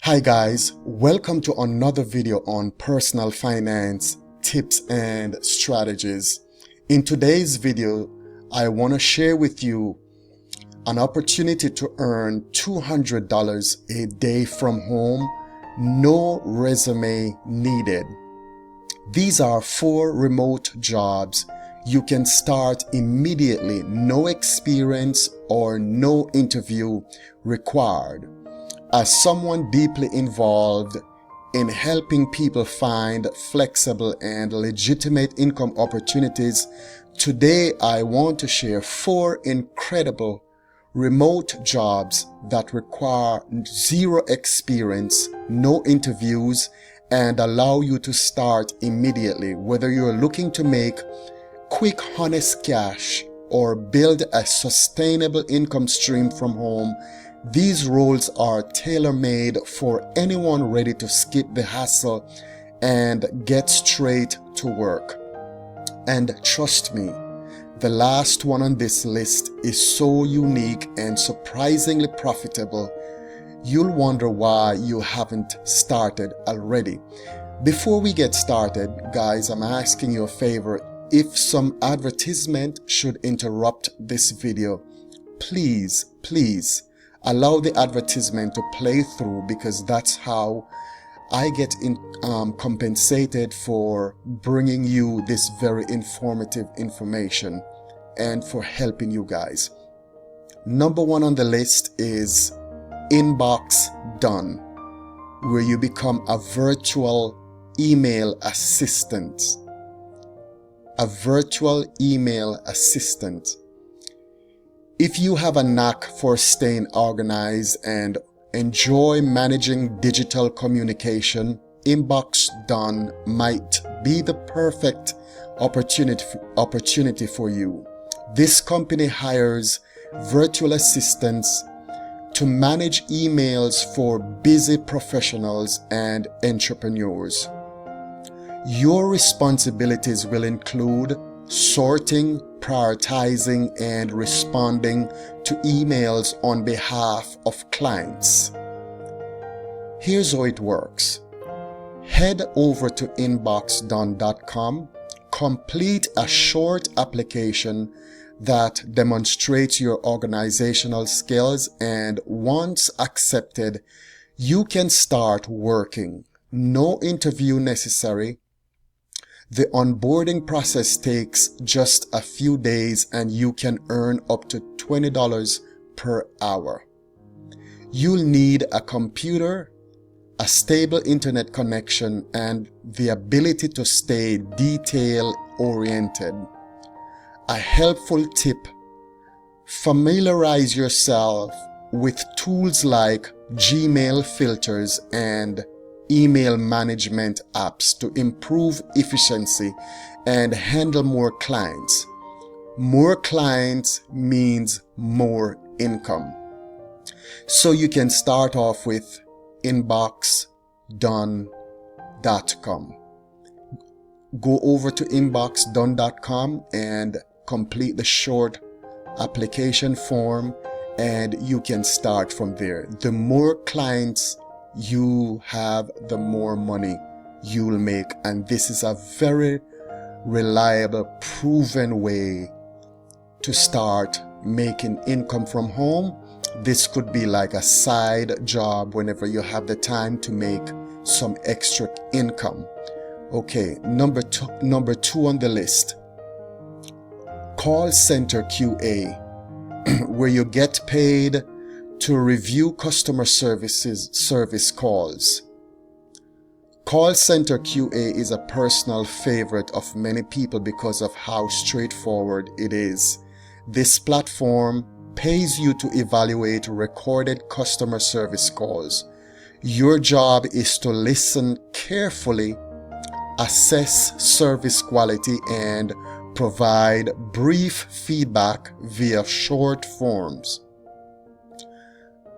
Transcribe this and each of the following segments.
Hi guys, welcome to another video on personal finance tips and strategies. In today's video, I want to share with you an opportunity to earn $200 a day from home, no resume needed. These are 4 remote jobs you can start immediately, no experience or no interview required. As someone deeply involved in helping people find flexible and legitimate income opportunities, today I want to share 4 incredible remote jobs that require 0 experience, no interviews, and allow you to start immediately. Whether you're looking to make quick, honest cash or build a sustainable income stream from home, these roles are tailor-made for anyone ready to skip the hassle and get straight to work. And trust me, the last one on this list is so unique and surprisingly profitable, you'll wonder why you haven't started already. Before we get started, guys, I'm asking you a favor. If some advertisement should interrupt this video, please allow the advertisement to play through, because that's how I get compensated for bringing you this very informative information and for helping you guys. Number 1 on the list is Inbox Done, where you become a virtual email assistant. A virtual email assistant. If you have a knack for staying organized and enjoy managing digital communication, Inbox Done might be the perfect opportunity for you. This company hires virtual assistants to manage emails for busy professionals and entrepreneurs. Your responsibilities will include sorting, prioritizing, and responding to emails on behalf of clients. Here's how it works. Head over to inboxdone.com, complete a short application that demonstrates your organizational skills, and once accepted, you can start working. No interview necessary. The onboarding process takes just a few days and you can earn up to $20 per hour. You'll need a computer, a stable internet connection, and the ability to stay detail-oriented. A helpful tip: familiarize yourself with tools like Gmail filters and email management apps to improve efficiency and handle more clients. More clients means more income. So you can start off with inboxdone.com. Go over to inboxdone.com and complete the short application form, and you can start from there. The more clients you have, the more money you'll make, and this is a very reliable, proven way to start making income from home. This could be like a side job whenever you have the time to make some extra income. Okay, number two on the list, call center QA, where you get paid to review customer service calls. Call center QA is a personal favorite of many people because of how straightforward it is. This platform pays you to evaluate recorded customer service calls. Your job is to listen carefully, assess service quality, and provide brief feedback via short forms.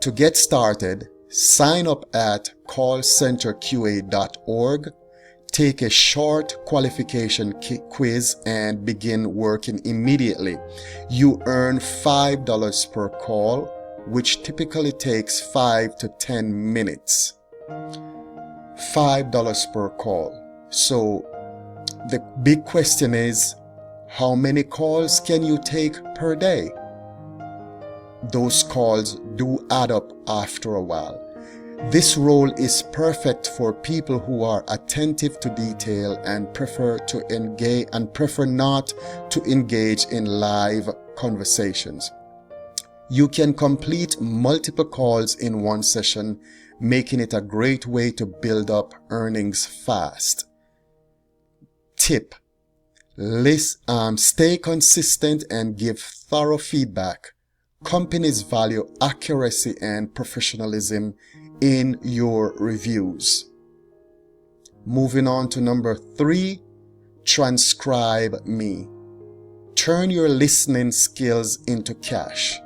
To get started, sign up at callcenterqa.org, take a short qualification quiz, and begin working immediately. You earn $5 per call, which typically takes 5 to 10 minutes. $5 per call. So the big question is, how many calls can you take per day? Those calls do add up after a while. This role is perfect for people who are attentive to detail and prefer not to engage in live conversations. You can complete multiple calls in one session, making it a great way to build up earnings fast. Tip: stay consistent and give thorough feedback. Companies value accuracy and professionalism in your reviews. Moving on to number 3, transcribe me. Turn your listening skills into cash.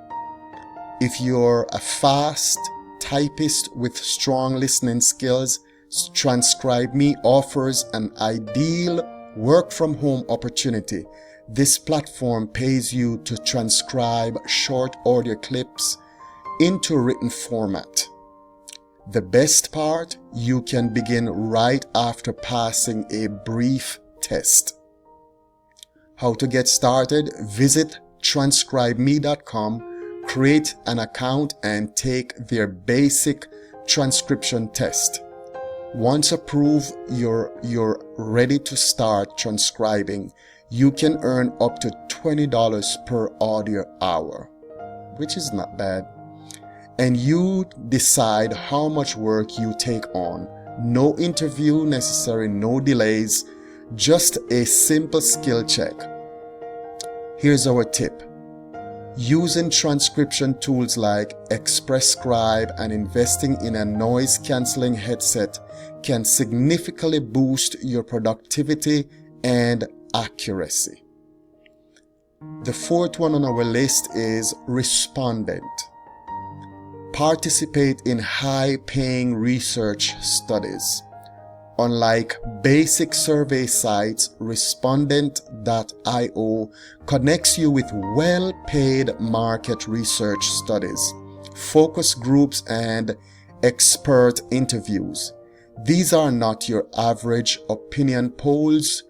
If you're a fast typist with strong listening skills, Transcribe Me offers an ideal work-from-home opportunity. This platform pays you to transcribe short audio clips into written format. The best part, you can begin right after passing a brief test. How to get started? Visit transcribeme.com, create an account and take their basic transcription test. Once approved, you're ready to start transcribing. You can earn up to $20 per audio hour, which is not bad. And you decide how much work you take on. No interview necessary, no delays, just a simple skill check. Here's our tip. Using transcription tools like Express Scribe and investing in a noise-canceling headset can significantly boost your productivity and accuracy. The fourth one on our list is Respondent. Participate in high-paying research studies. Unlike basic survey sites, Respondent.io connects you with well-paid market research studies, focus groups, and expert interviews. These are not your average opinion polls.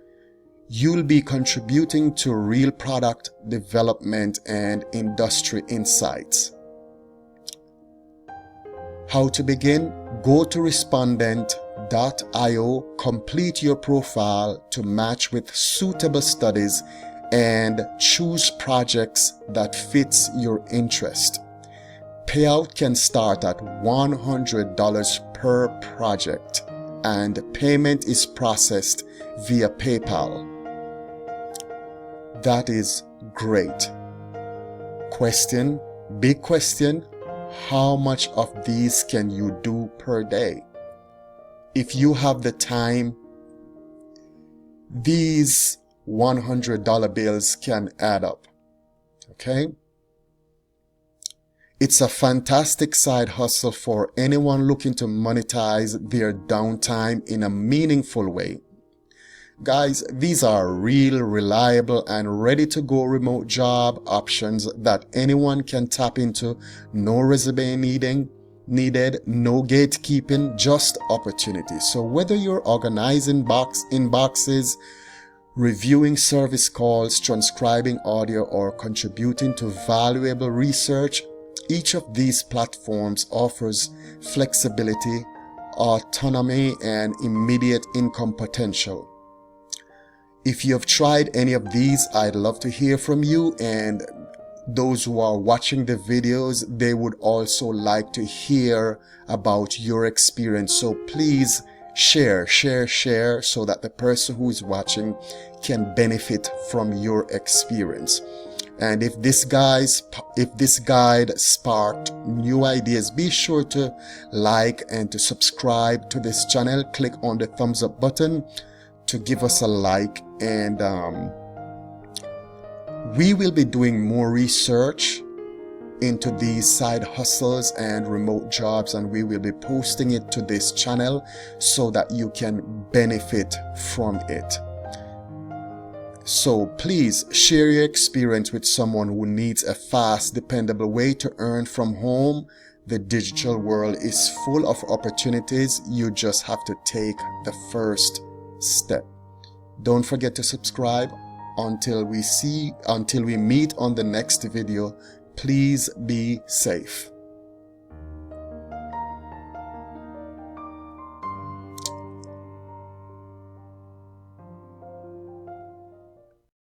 You'll be contributing to real product development and industry insights. How to begin? Go to Respondent.io, complete your profile to match with suitable studies, and choose projects that fits your interest. Payout can start at $100 per project, and payment is processed via PayPal. That is great. Question, big question. How much of these can you do per day? If you have the time, these $100 bills can add up. Okay? It's a fantastic side hustle for anyone looking to monetize their downtime in a meaningful way. Guys, these are real, reliable, and ready-to-go remote job options that anyone can tap into. No resume needed, no gatekeeping, just opportunity. So whether you're organizing inboxes, reviewing service calls, transcribing audio, or contributing to valuable research, each of these platforms offers flexibility, autonomy, and immediate income potential. If you have tried any of these, I'd love to hear from you, and those who are watching the videos, they would also like to hear about your experience. So please share so that the person who is watching can benefit from your experience. And if this guide sparked new ideas, be sure to like and to subscribe to this channel. Click on the thumbs up button to give us a like, and we will be doing more research into these side hustles and remote jobs, and we will be posting it to this channel so that you can benefit from it. So please share your experience with someone who needs a fast, dependable way to earn from home. The digital world is full of opportunities. You just have to take the first step. Don't forget to subscribe. Until we meet on the next video, please be safe.